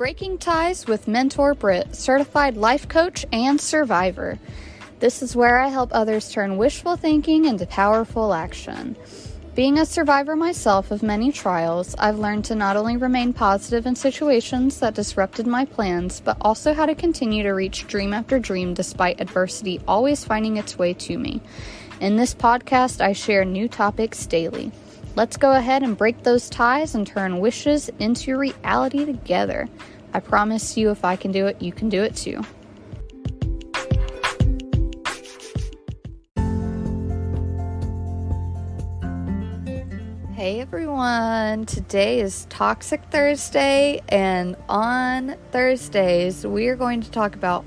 Breaking Ties with Mentor Britt, certified life coach and survivor. This is where I help others turn wishful thinking into powerful action. Being a survivor myself of many trials, I've learned to not only remain positive in situations that disrupted my plans, but also how to continue to reach dream after dream despite adversity always finding its way to me. In this podcast, I share new topics daily. Let's go ahead and break those ties and turn wishes into reality together. I promise you, if I can do it, you can do it too. Hey everyone, today is Toxic Thursday, and on Thursdays we are going to talk about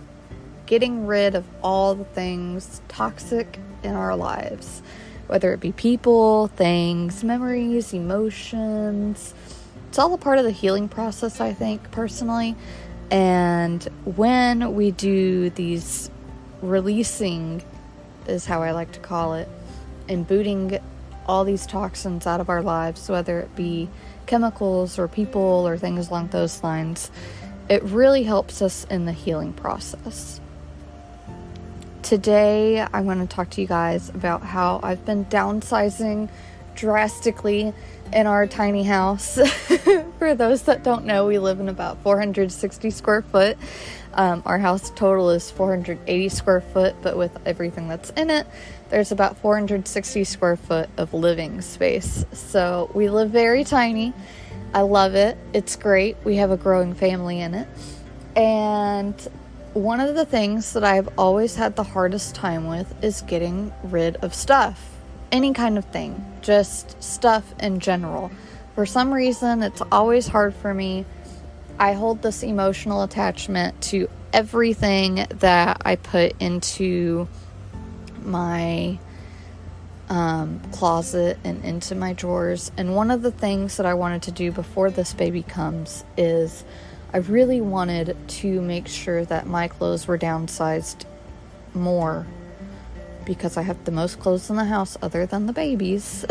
getting rid of all the things toxic in our lives, whether it be people, things, memories, emotions. It's all a part of the healing process, I think, personally. And when we do these releasing, is how I like to call it, and booting all these toxins out of our lives, whether it be chemicals or people or things along those lines, it really helps us in the healing process. Today, I want to talk to you guys about how I've been downsizing drastically in our tiny house. For those that don't know, we live in about 460 square foot. Our house total is 480 square foot, but with everything that's in it, there's about 460 square foot of living space. So we live very tiny. I love it. It's great. We have a growing family in it. And one of the things that I've always had the hardest time with is getting rid of stuff. Any kind of thing. Just stuff in general. For some reason, it's always hard for me. I hold this emotional attachment to everything that I put into my closet and into my drawers. And one of the things that I wanted to do before this baby comes is I really wanted to make sure that my clothes were downsized more, because I have the most clothes in the house other than the babies,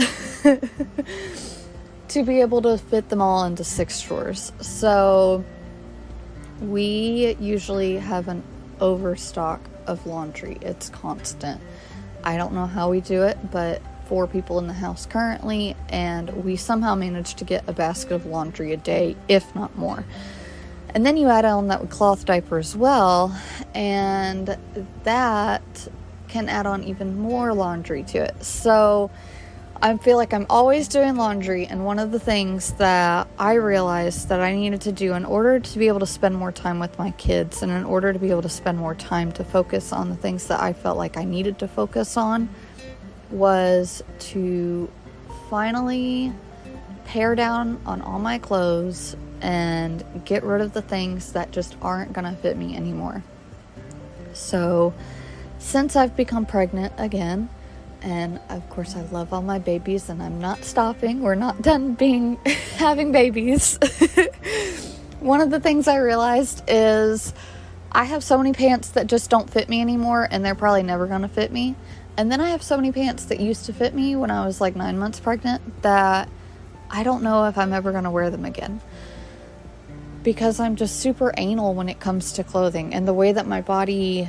to be able to fit them all into 6 drawers. So we usually have an overstock of laundry. It's constant. I don't know how we do it, but 4 people in the house currently, and we somehow manage to get a basket of laundry a day, if not more. And then you add on that cloth diaper as well, and that can add on even more laundry to it. So I feel like I'm always doing laundry, and one of the things that I realized that I needed to do in order to be able to spend more time with my kids, and in order to be able to spend more time to focus on the things that I felt like I needed to focus on, was to finally pare down on all my clothes and get rid of the things that just aren't gonna fit me anymore. So since I've become pregnant again, and of course I love all my babies and I'm not stopping, we're not done having babies. One of the things I realized is I have so many pants that just don't fit me anymore, and they're probably never gonna fit me. And then I have so many pants that used to fit me when I was like 9 months pregnant that I don't know if I'm ever gonna wear them again. Because I'm just super anal when it comes to clothing, and the way that my body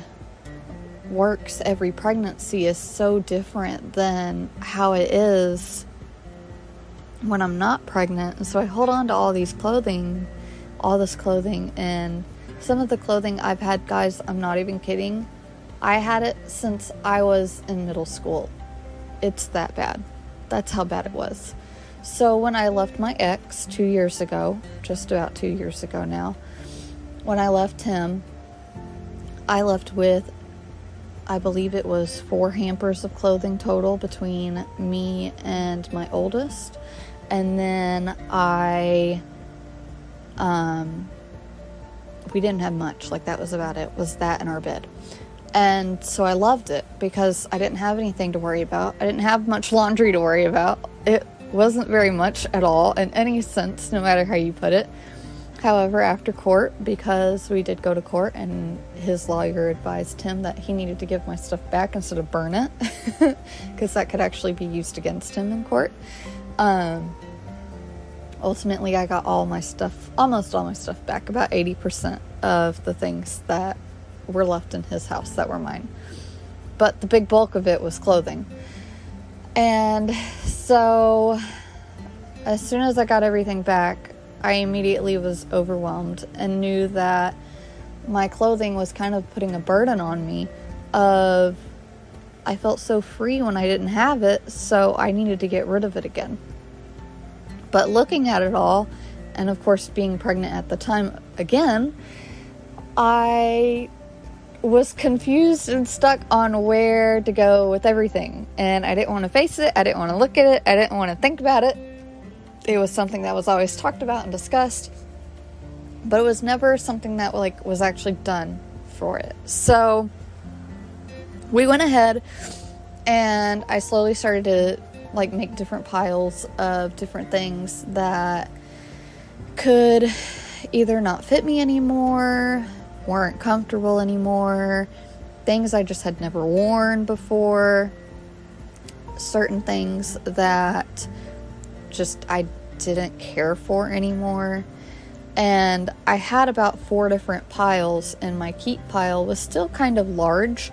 works every pregnancy is so different than how it is when I'm not pregnant. And so I hold on to all this clothing, and some of the clothing I've had, guys, I'm not even kidding, I had it since I was in middle school. It's that bad. That's how bad it was. So when I left my ex 2 years ago, just about 2 years ago now, when I left him, I left with, I believe it was 4 hampers of clothing total between me and my oldest. And then we didn't have much. Like, that was about it. Was that in our bed. And so I loved it because I didn't have anything to worry about. I didn't have much laundry to worry about. It wasn't very much at all in any sense, no matter how you put it. However, after court, because we did go to court and his lawyer advised him that he needed to give my stuff back instead of burn it, because that could actually be used against him in court. ultimately I got almost all my stuff back, about 80% of the things that were left in his house that were mine. But the big bulk of it was clothing. And so as soon as I got everything back, I immediately was overwhelmed and knew that my clothing was kind of putting a burden on me of, I felt so free when I didn't have it, so I needed to get rid of it again. But looking at it all, and of course being pregnant at the time again, I was confused and stuck on where to go with everything. And I didn't want to face it. I didn't want to look at it. I didn't want to think about it. It was something that was always talked about and discussed, but it was never something that was actually done for it. So we went ahead and I slowly started to make different piles of different things that could either not fit me anymore, weren't comfortable anymore, things I just had never worn before, certain things that just I didn't care for anymore. And I had about 4 different piles, and my keep pile was still kind of large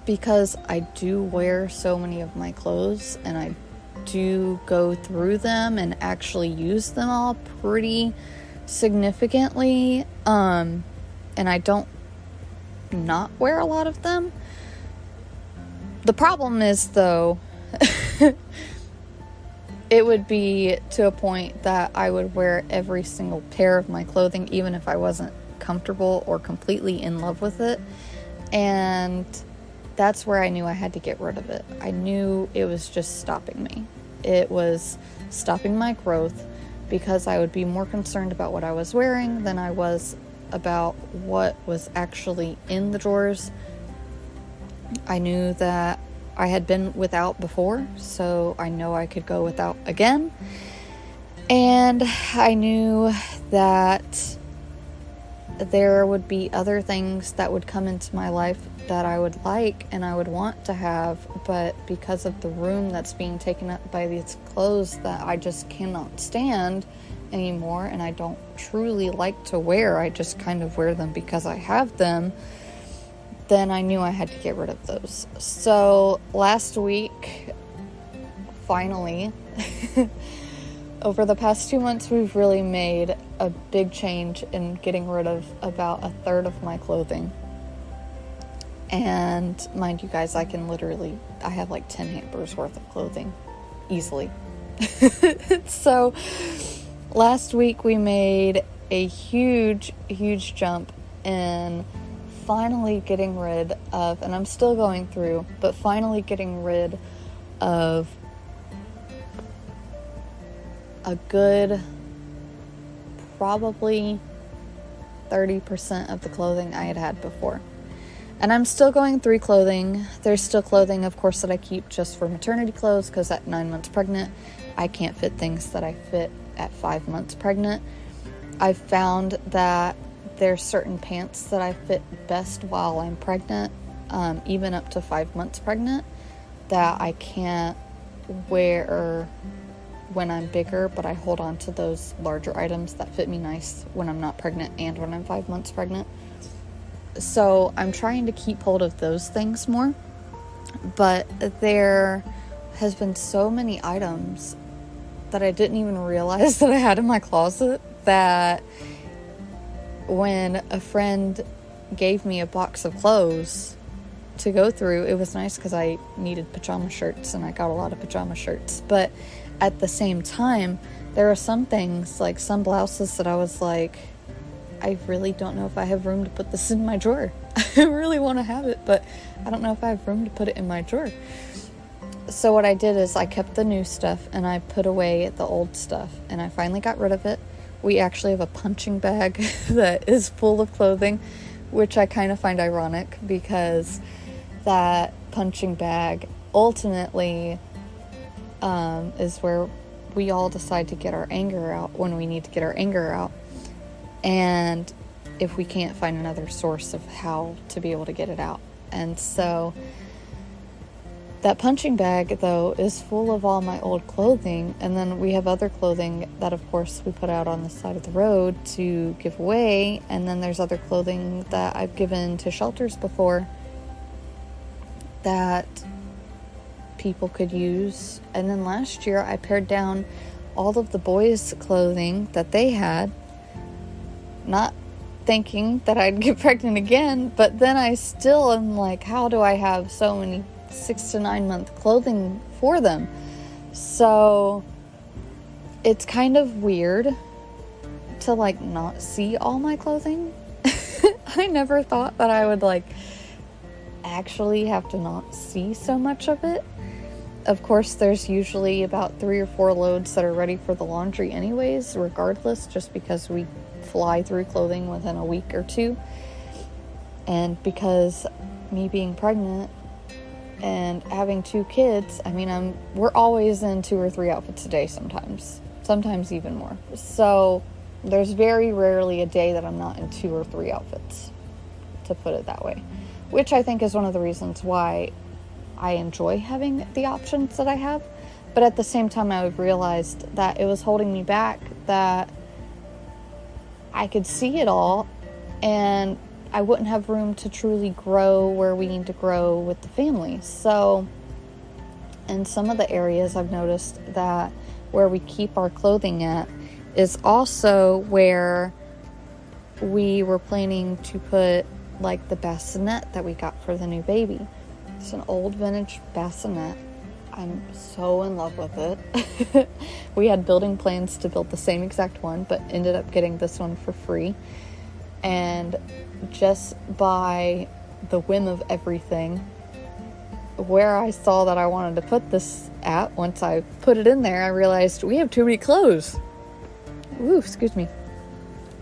because I do wear so many of my clothes and I do go through them and actually use them all pretty significantly. And I don't not wear a lot of them. The problem is, though, it would be to a point that I would wear every single pair of my clothing, even if I wasn't comfortable or completely in love with it. And that's where I knew I had to get rid of it. I knew it was just stopping me. It was stopping my growth because I would be more concerned about what I was wearing than I was about what was actually in the drawers. I knew that I had been without before, so I know I could go without again. And I knew that there would be other things that would come into my life that I would like and I would want to have, but because of the room that's being taken up by these clothes that I just cannot stand anymore and I don't truly like to wear, I just kind of wear them because I have them, then I knew I had to get rid of those. So last week, finally, over the past 2 months, we've really made a big change in getting rid of about 1/3 of my clothing. And mind you guys, I have 10 hampers worth of clothing easily. So last week we made a huge jump in finally getting rid of, and I'm still going through, but finally getting rid of a good probably 30% of the clothing I had before. And I'm still going through clothing. There's still clothing, of course, that I keep just for maternity clothes, because at 9 months pregnant, I can't fit things that I fit at 5 months pregnant. I've found that there's certain pants that I fit best while I'm pregnant, even up to 5 months pregnant, that I can't wear when I'm bigger, but I hold on to those larger items that fit me nice when I'm not pregnant and when I'm 5 months pregnant. So I'm trying to keep hold of those things more, but there has been so many items that I didn't even realize that I had in my closet, that when a friend gave me a box of clothes to go through, it was nice because I needed pajama shirts and I got a lot of pajama shirts. But at the same time, there are some things, like some blouses, that I was like, I really don't know if I have room to put this in my drawer. I really want to have it, but I don't know if I have room to put it in my drawer. So what I did is I kept the new stuff and I put away the old stuff, and I finally got rid of it. We actually have a punching bag that is full of clothing, which I kind of find ironic, because that punching bag ultimately is where we all decide to get our anger out when we need to get our anger out. And if we can't find another source of how to be able to get it out. And so That punching bag, though, is full of all my old clothing, and then we have other clothing that, of course, we put out on the side of the road to give away, and then there's other clothing that I've given to shelters before that people could use. And then last year, I pared down all of the boys' clothing that they had, not thinking that I'd get pregnant again, but then I still am like, how do I have so many 6 to 9 month clothing for them? So it's kind of weird to like not see all my clothing. I never thought that I would like actually have to not see so much of it. Of course, there's usually about 3 or 4 loads that are ready for the laundry anyways, regardless, just because we fly through clothing within a week or 2. And because me being pregnant and having 2 kids, I mean, we're always in 2 or 3 outfits a day sometimes even more. So there's very rarely a day that I'm not in 2 or 3 outfits, to put it that way, which I think is one of the reasons why I enjoy having the options that I have. But at the same time, I realized that it was holding me back, that I could see it all and I wouldn't have room to truly grow where we need to grow with the family. So in some of the areas, I've noticed that where we keep our clothing at is also where we were planning to put like the bassinet that we got for the new baby. It's an old vintage bassinet. I'm so in love with it. We had building plans to build the same exact one, but ended up getting this one for free. And just by the whim of everything, where I saw that I wanted to put this at, once I put it in there, I realized we have too many clothes. Ooh, excuse me.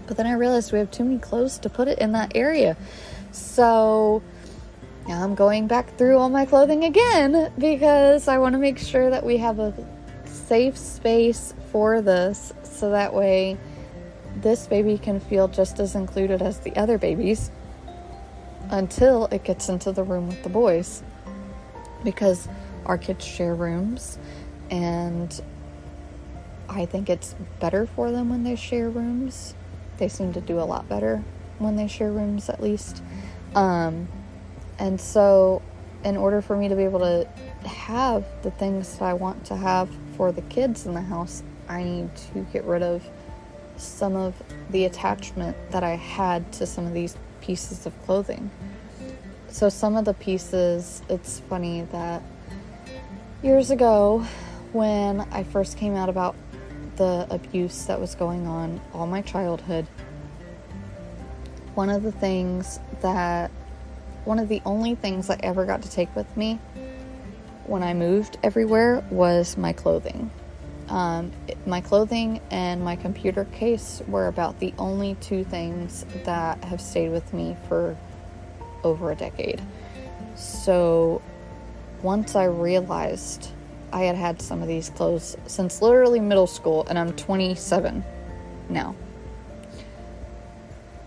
But then I realized we have too many clothes to put it in that area. So now I'm going back through all my clothing again because I want to make sure that we have a safe space for this, so that way this baby can feel just as included as the other babies until it gets into the room with the boys, because our kids share rooms and I think it's better for them when they share rooms. They seem to do a lot better when they share rooms, at least. And so in order for me to be able to have the things that I want to have for the kids in the house, I need to get rid of some of the attachment that I had to some of these pieces of clothing. So some of the pieces, it's funny that years ago when I first came out about the abuse that was going on all my childhood, one of the only things I ever got to take with me when I moved everywhere was my clothing. My clothing and my computer case were about the only 2 things that have stayed with me for over a decade. So once I realized I had had some of these clothes since literally middle school, and I'm 27 now.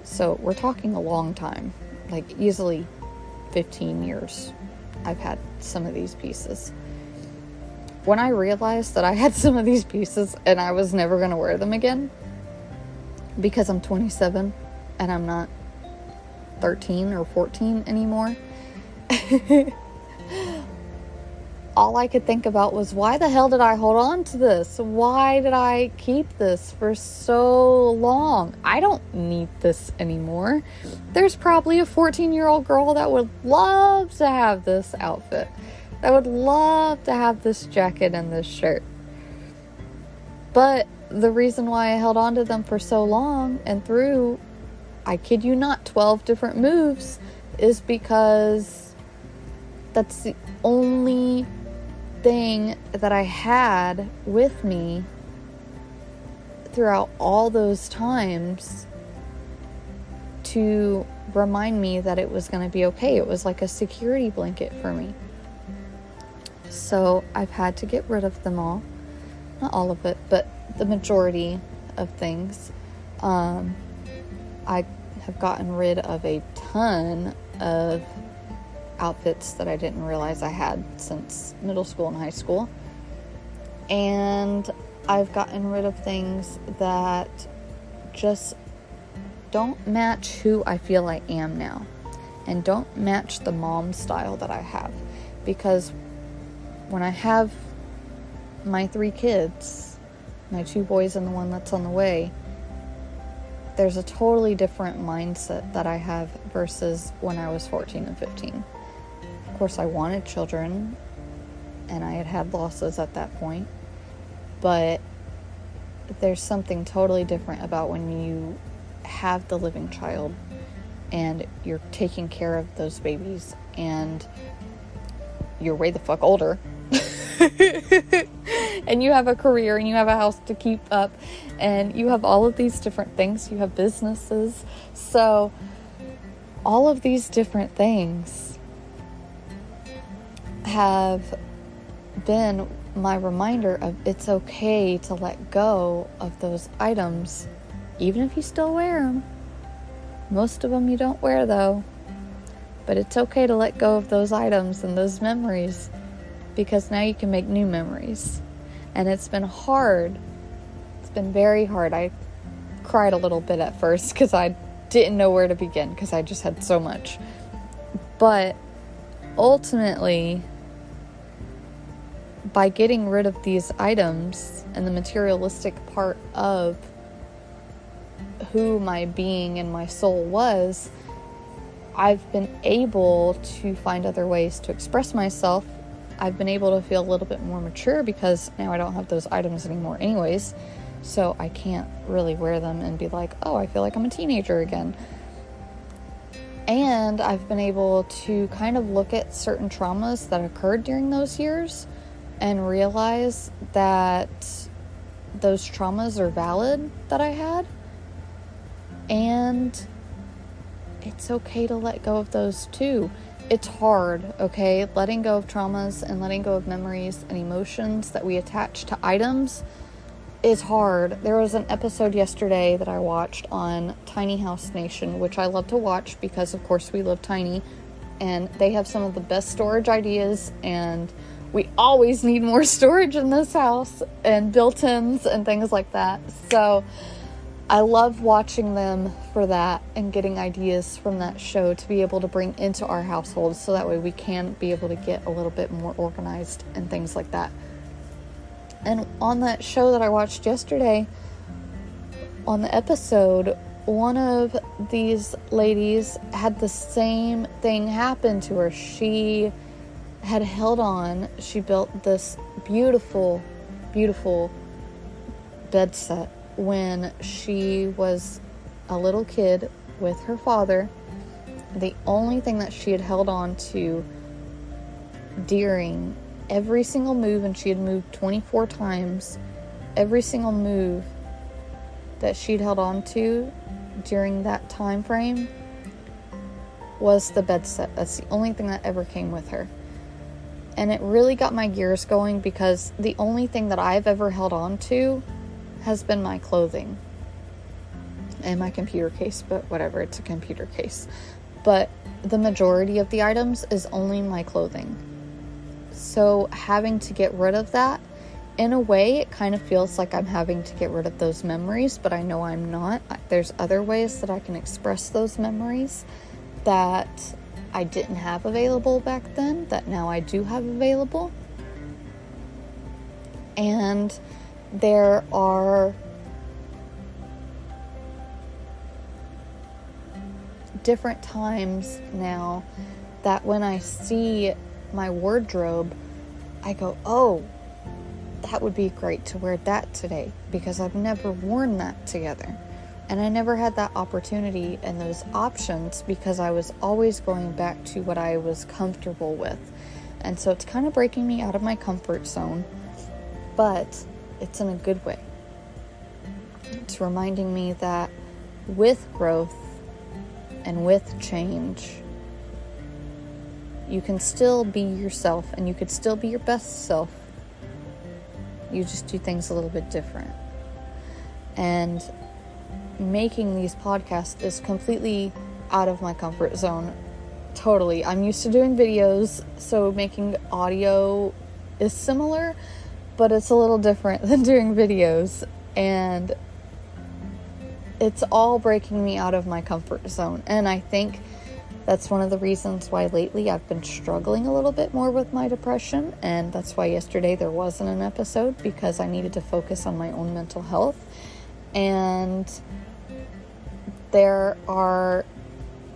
So we're talking a long time, like easily 15 years I've had some of these pieces. When I realized that I had some of these pieces and I was never going to wear them again because I'm 27 and I'm not 13 or 14 anymore, all I could think about was, why the hell did I hold on to this? Why did I keep this for so long? I don't need this anymore. There's probably a 14-year-old girl that would love to have this outfit, that would love to have this jacket and this shirt. But the reason why I held on to them for so long and through, I kid you not, 12 different moves, is because that's the only thing that I had with me throughout all those times to remind me that it was going to be okay. It was like a security blanket for me. So I've had to get rid of them all. Not all of it, but the majority of things. I have gotten rid of a ton of outfits that I didn't realize I had since middle school and high school. And I've gotten rid of things that just don't match who I feel I am now, and don't match the mom style that I have. Because when I have my 3 kids, my 2 boys and the one that's on the way, there's a totally different mindset that I have versus when I was 14 and 15. Of course, I wanted children, and I had losses at that point, but there's something totally different about when you have the living child and you're taking care of those babies and you're way the fuck older and you have a career and you have a house to keep up and you have all of these different things. You have businesses. So all of these different things have been my reminder of it's okay to let go of those items, even if you still wear them. Most of them you don't wear though, but it's okay to let go of those items and those memories, because now you can make new memories. And it's been hard. It's been very hard. I cried a little bit at first because I didn't know where to begin, because I just had so much. But ultimately, by getting rid of these items and the materialistic part of who my being and my soul was, I've been able to find other ways to express myself. I've been able to feel a little bit more mature because now I don't have those items anymore anyways, so I can't really wear them and be like, oh, I feel like I'm a teenager again. And I've been able to kind of look at certain traumas that occurred during those years and realize that those traumas are valid that I had. And it's okay to let go of those too. It's hard, okay? Letting go of traumas and letting go of memories and emotions that we attach to items is hard. There was an episode yesterday that I watched on Tiny House Nation, which I love to watch because, of course, we live tiny. And they have some of the best storage ideas, and we always need more storage in this house, and built-ins and things like that. So I love watching them for that and getting ideas from that show to be able to bring into our household, so that way we can be able to get a little bit more organized and things like that. And on that show that I watched yesterday, on the episode, one of these ladies had the same thing happen to her. She had held on. She built this beautiful, beautiful bed set when she was a little kid with her father. The only thing that she had held on to during every single move, and she had moved 24 times, every single move that she'd held on to during that time frame was the bed set. That's the only thing that ever came with her. And it really got my gears going, because the only thing that I've ever held on to has been my clothing and my computer case, but whatever, it's a computer case. But the majority of the items is only my clothing. So having to get rid of that, in a way, it kind of feels like I'm having to get rid of those memories, but I know I'm not. There's other ways that I can express those memories that I didn't have available back then, that now I do have available. And there are different times now that when I see my wardrobe, I go, oh, that would be great to wear that today, because I've never worn that together. And I never had that opportunity and those options, because I was always going back to what I was comfortable with. And so it's kind of breaking me out of my comfort zone, but it's in a good way. It's reminding me that with growth and with change, you can still be yourself, and you could still be your best self. You just do things a little bit different. And making these podcasts is completely out of my comfort zone totally. I'm used to doing videos, so making audio is similar, but it's a little different than doing videos. And it's all breaking me out of my comfort zone. And I think that's one of the reasons why lately I've been struggling a little bit more with my depression. And that's why yesterday there wasn't an episode, because I needed to focus on my own mental health. And there are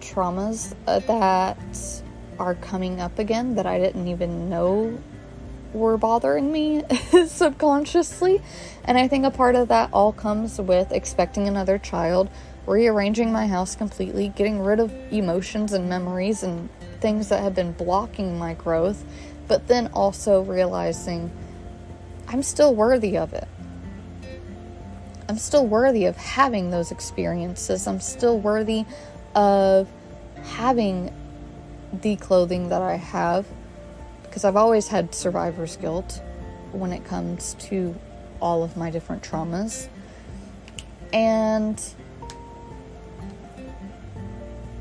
traumas that are coming up again that I didn't even know were bothering me subconsciously. And I think a part of that all comes with expecting another child, rearranging my house completely, getting rid of emotions and memories and things that have been blocking my growth, but then also realizing I'm still worthy of it. I'm still worthy of having those experiences. I'm still worthy of having the clothing that I have, because I've always had survivor's guilt when it comes to all of my different traumas. And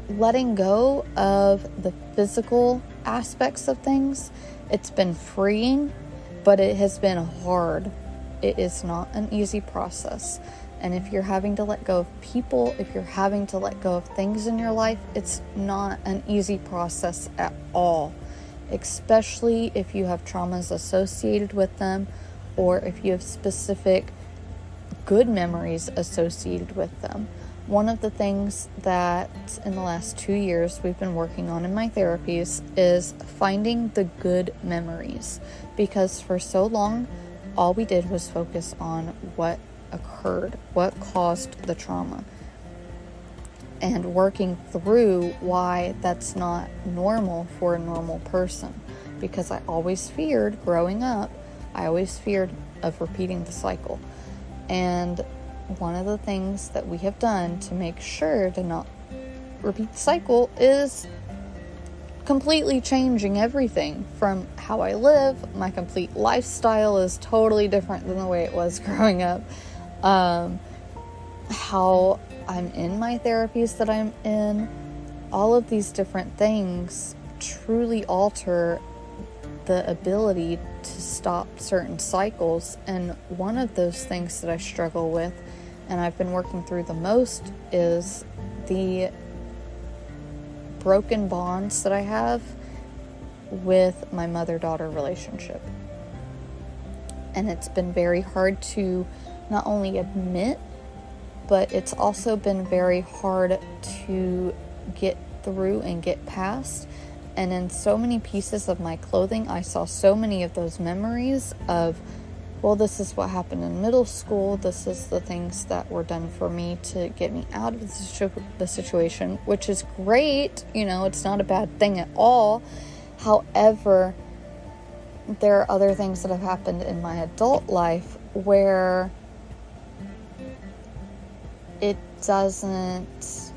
letting go of the physical aspects of things, it's been freeing, but it has been hard. It is not an easy process. And if you're having to let go of people, if you're having to let go of things in your life, it's not an easy process at all. Especially if you have traumas associated with them, or if you have specific good memories associated with them. One of the things that in the last 2 years we've been working on in my therapies is finding the good memories. Because for so long, all we did was focus on what occurred, what caused the trauma, and working through why that's not normal for a normal person. Because I always feared, growing up, of repeating the cycle. And one of the things that we have done to make sure to not repeat the cycle is completely changing everything from how I live. My complete lifestyle is totally different than the way it was growing up. How I'm in my therapies that I'm in, all of these different things truly alter the ability to stop certain cycles. And one of those things that I struggle with, and I've been working through the most, is the broken bonds that I have with my mother-daughter relationship. And it's been very hard to not only admit, but it's also been very hard to get through and get past. And in so many pieces of my clothing, I saw so many of those memories of, well, this is what happened in middle school. This is the things that were done for me to get me out of the situation, which is great. You know, it's not a bad thing at all. However, there are other things that have happened in my adult life where it doesn't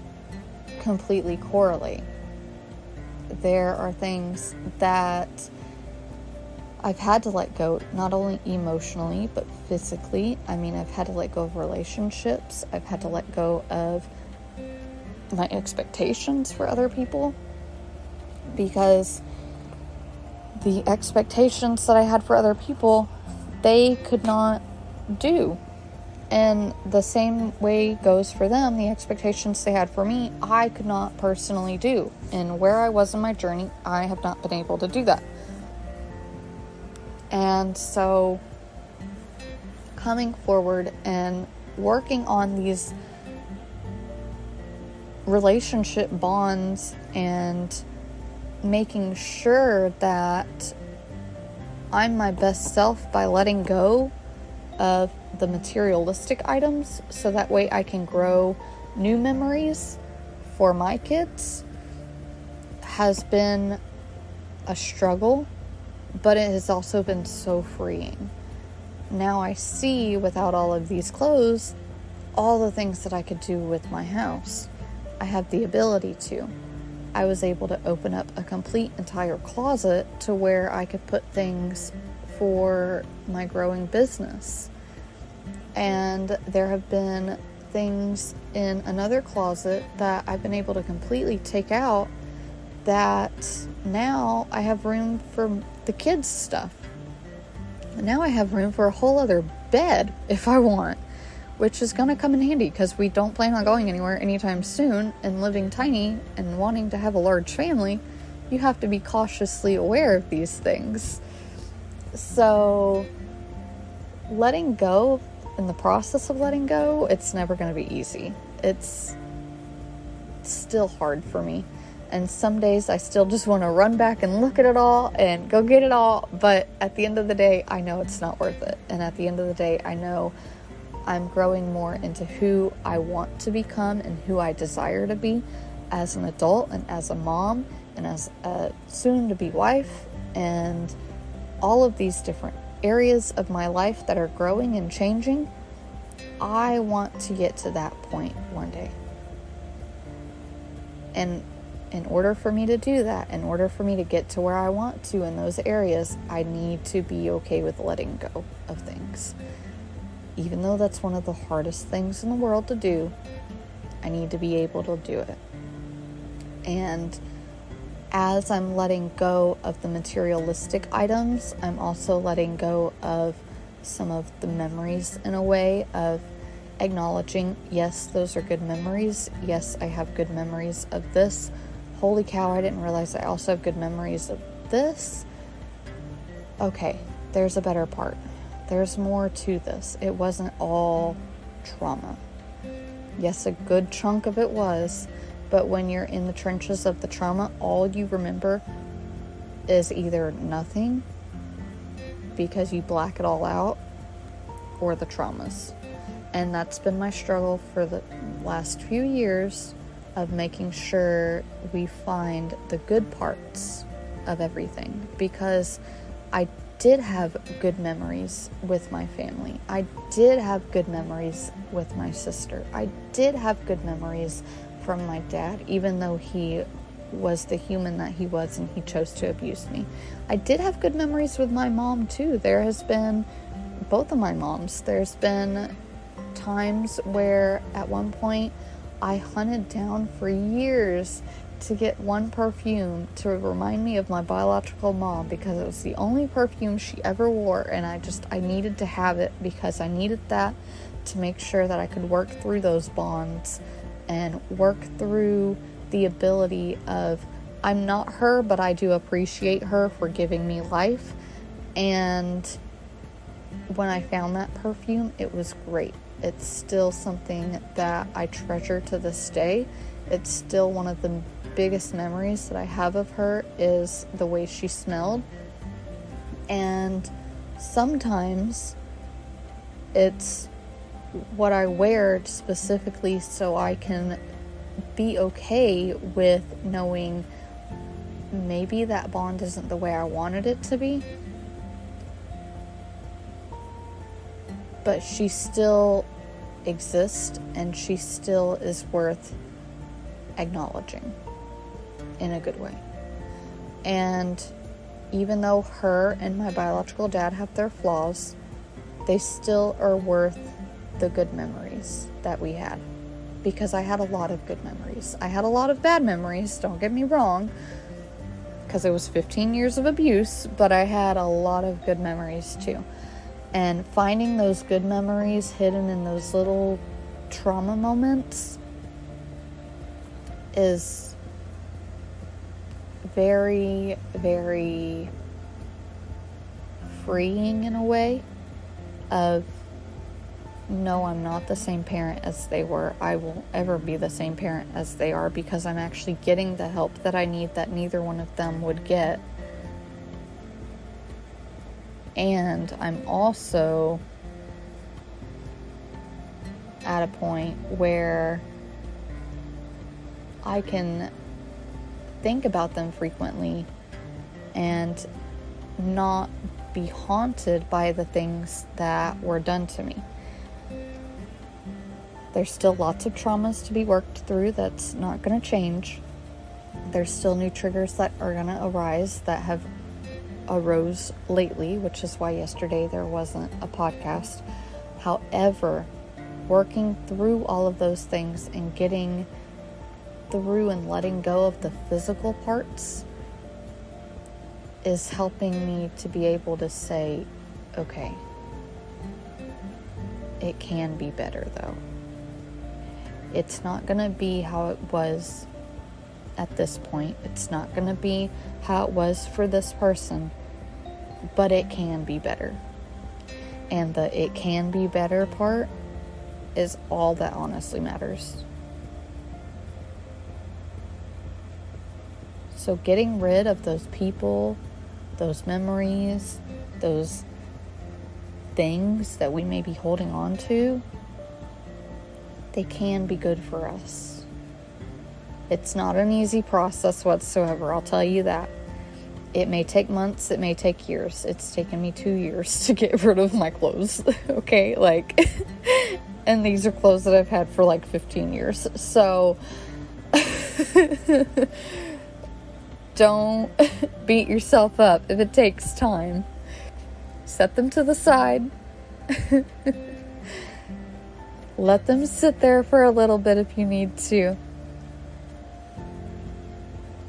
completely correlate. There are things that I've had to let go, not only emotionally, but physically. I mean, I've had to let go of relationships. I've had to let go of my expectations for other people, because the expectations that I had for other people, they could not do. And the same way goes for them. The expectations they had for me, I could not personally do. And where I was in my journey, I have not been able to do that. And so coming forward and working on these relationship bonds and making sure that I'm my best self by letting go of the materialistic items, so that way I can grow new memories for my kids, has been a struggle, but it has also been so freeing. Now I see, without all of these clothes, all the things that I could do with my house. I have the ability to. I was able to open up a complete entire closet to where I could put things for my growing business. And there have been things in another closet that I've been able to completely take out that now I have room for the kids' stuff. Now I have room for a whole other bed if I want, which is going to come in handy because we don't plan on going anywhere anytime soon, and living tiny and wanting to have a large family, you have to be cautiously aware of these things. So letting go, in the process of letting go, it's never going to be easy. It's still hard for me. And some days I still just want to run back and look at it all and go get it all. But at the end of the day, I know it's not worth it. And at the end of the day, I know I'm growing more into who I want to become and who I desire to be as an adult and as a mom and as a soon-to-be wife, and all of these different areas of my life that are growing and changing. I want to get to that point one day. And in order for me to do that, in order for me to get to where I want to in those areas, I need to be okay with letting go of things. Even though that's one of the hardest things in the world to do, I need to be able to do it. And as I'm letting go of the materialistic items, I'm also letting go of some of the memories in a way of acknowledging, yes, those are good memories. Yes, I have good memories of this. Holy cow, I didn't realize I also have good memories of this. Okay, there's a better part. There's more to this. It wasn't all trauma. Yes, a good chunk of it was, but when you're in the trenches of the trauma, all you remember is either nothing because you black it all out, or the traumas. And that's been my struggle for the last few years, of making sure we find the good parts of everything, because I did have good memories with my family. I did have good memories with my sister. I did have good memories from my dad, even though he was the human that he was and he chose to abuse me. I did have good memories with my mom too. There has been both of my moms. There's been times where at one point I hunted down for years to get one perfume to remind me of my biological mom, because it was the only perfume she ever wore, and I needed to have it because I needed that to make sure that I could work through those bonds and work through the ability of, I'm not her, but I do appreciate her for giving me life. And when I found that perfume, it was great. It's still something that I treasure to this day. It's still one of the biggest memories that I have of her, is the way she smelled. And sometimes it's what I wear specifically so I can be okay with knowing maybe that bond isn't the way I wanted it to be, but she still exists and she still is worth acknowledging in a good way. And even though her and my biological dad have their flaws, they still are worth the good memories that we had, because I had a lot of good memories. I had a lot of bad memories, don't get me wrong, because it was 15 years of abuse, but I had a lot of good memories too. And finding those good memories hidden in those little trauma moments is very, very freeing in a way of, no, I'm not the same parent as they were. I won't ever be the same parent as they are, because I'm actually getting the help that I need that neither one of them would get. And I'm also at a point where I can think about them frequently and not be haunted by the things that were done to me. There's still lots of traumas to be worked through. That's not going to change. There's still new triggers that are going to arise that have arose lately, which is why yesterday there wasn't a podcast. However, working through all of those things and getting through and letting go of the physical parts is helping me to be able to say, okay, it can be better though. It's not going to be how it was at this point. It's not going to be how it was for this person, but it can be better. And the it can be better part is all that honestly matters. So getting rid of those people, those memories, those things that we may be holding on to, they can be good for us. It's not an easy process whatsoever, I'll tell you that. It may take months, it may take years. It's taken me 2 years to get rid of my clothes, okay? And these are clothes that I've had for 15 years. So, don't beat yourself up if it takes time. Set them to the side. Let them sit there for a little bit if you need to.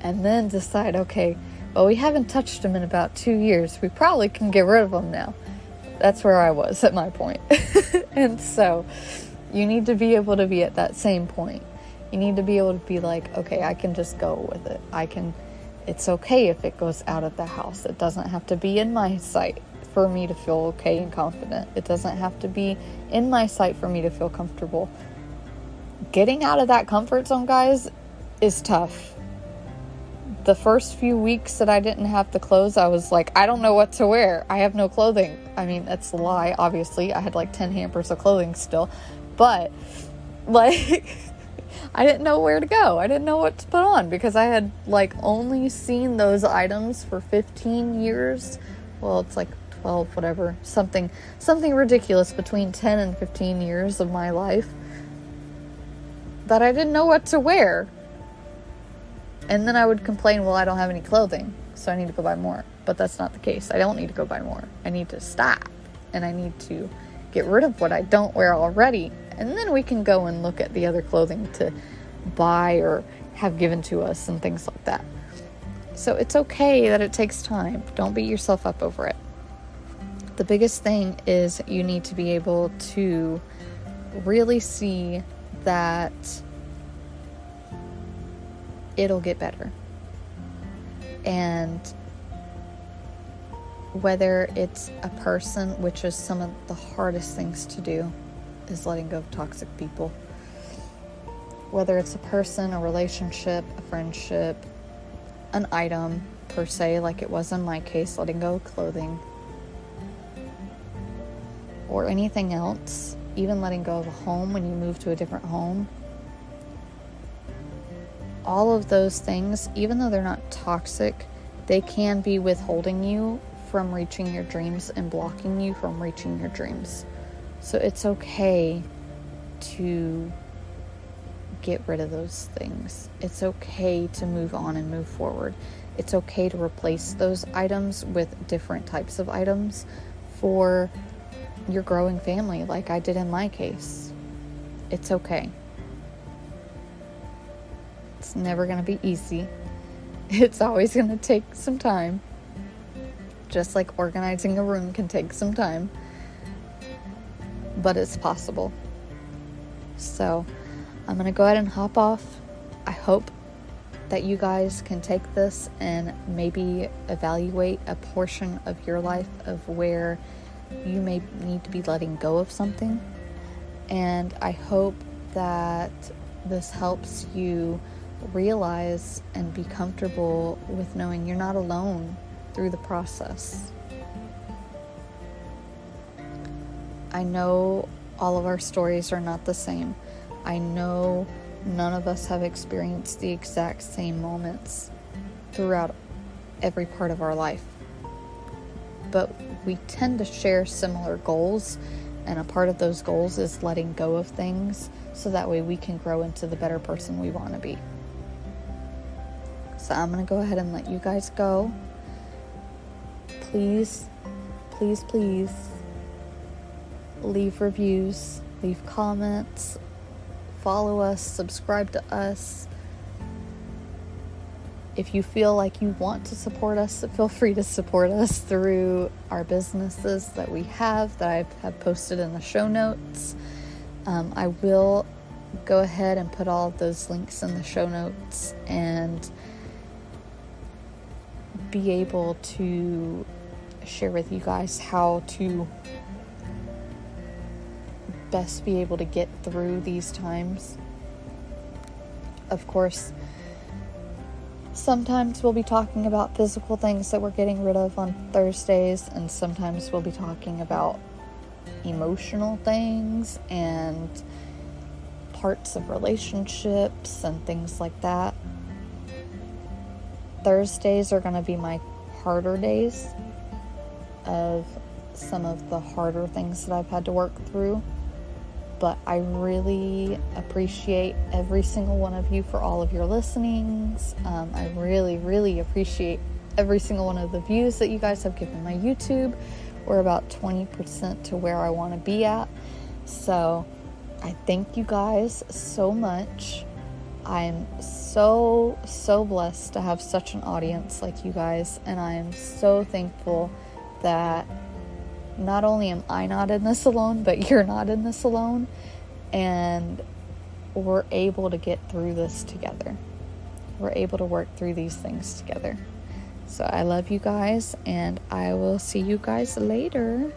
And then decide, okay, well, we haven't touched them in about 2 years. We probably can get rid of them now. That's where I was at my point. And so you need to be able to be at that same point. You need to be able to be like, okay, I can just go with it. It's okay if it goes out of the house. It doesn't have to be in my sight for me to feel okay and confident. It doesn't have to be in my sight for me to feel comfortable. Getting out of that comfort zone, guys, is tough. The first few weeks that I didn't have the clothes, I was like, I don't know what to wear. I have no clothing. I mean, that's a lie, obviously. I had 10 hampers of clothing still. But, I didn't know where to go. I didn't know what to put on because I had, only seen those items for 15 years. Well, it's 12, whatever. Something ridiculous between 10 and 15 years of my life that I didn't know what to wear. And then I would complain, well, I don't have any clothing, so I need to go buy more. But that's not the case. I don't need to go buy more. I need to stop. And I need to get rid of what I don't wear already. And then we can go and look at the other clothing to buy or have given to us and things like that. So it's okay that it takes time. Don't beat yourself up over it. The biggest thing is you need to be able to really see that it'll get better. And whether it's a person, which is some of the hardest things to do, is letting go of toxic people. Whether it's a person, a relationship, a friendship, an item per se, like it was in my case, letting go of clothing, or anything else, even letting go of a home when you move to a different home. All of those things, even though they're not toxic, they can be withholding you from reaching your dreams and blocking you from reaching your dreams. So it's okay to get rid of those things. It's okay to move on and move forward. It's okay to replace those items with different types of items for your growing family, like I did in my case. It's okay. It's never going to be easy. It's always going to take some time. Just like organizing a room can take some time. But it's possible. So, I'm going to go ahead and hop off. I hope that you guys can take this and maybe evaluate a portion of your life of where you may need to be letting go of something. And I hope that this helps you realize and be comfortable with knowing you're not alone through the process. I know all of our stories are not the same. I know none of us have experienced the exact same moments throughout every part of our life. But we tend to share similar goals, and a part of those goals is letting go of things so that way we can grow into the better person we want to be. So I'm going to go ahead and let you guys go. Please, please, please leave reviews, leave comments, follow us, subscribe to us, If you feel like you want to support us, feel free to support us through our businesses that we have, that I have posted in the show notes. I will go ahead and put all of those links in the show notes and be able to share with you guys how to best be able to get through these times. Of course, sometimes we'll be talking about physical things that we're getting rid of on Thursdays, and sometimes we'll be talking about emotional things and parts of relationships and things like that. Thursdays are going to be my harder days of some of the harder things that I've had to work through. But I really appreciate every single one of you for all of your listenings. I really, really appreciate every single one of the views that you guys have given my YouTube. We're about 20% to where I want to be at. So I thank you guys so much. I'm so blessed to have such an audience like you guys. And I am so thankful that not only am I not in this alone, but you're not in this alone, and we're able to get through this together. We're able to work through these things together. So I love you guys, and I will see you guys later.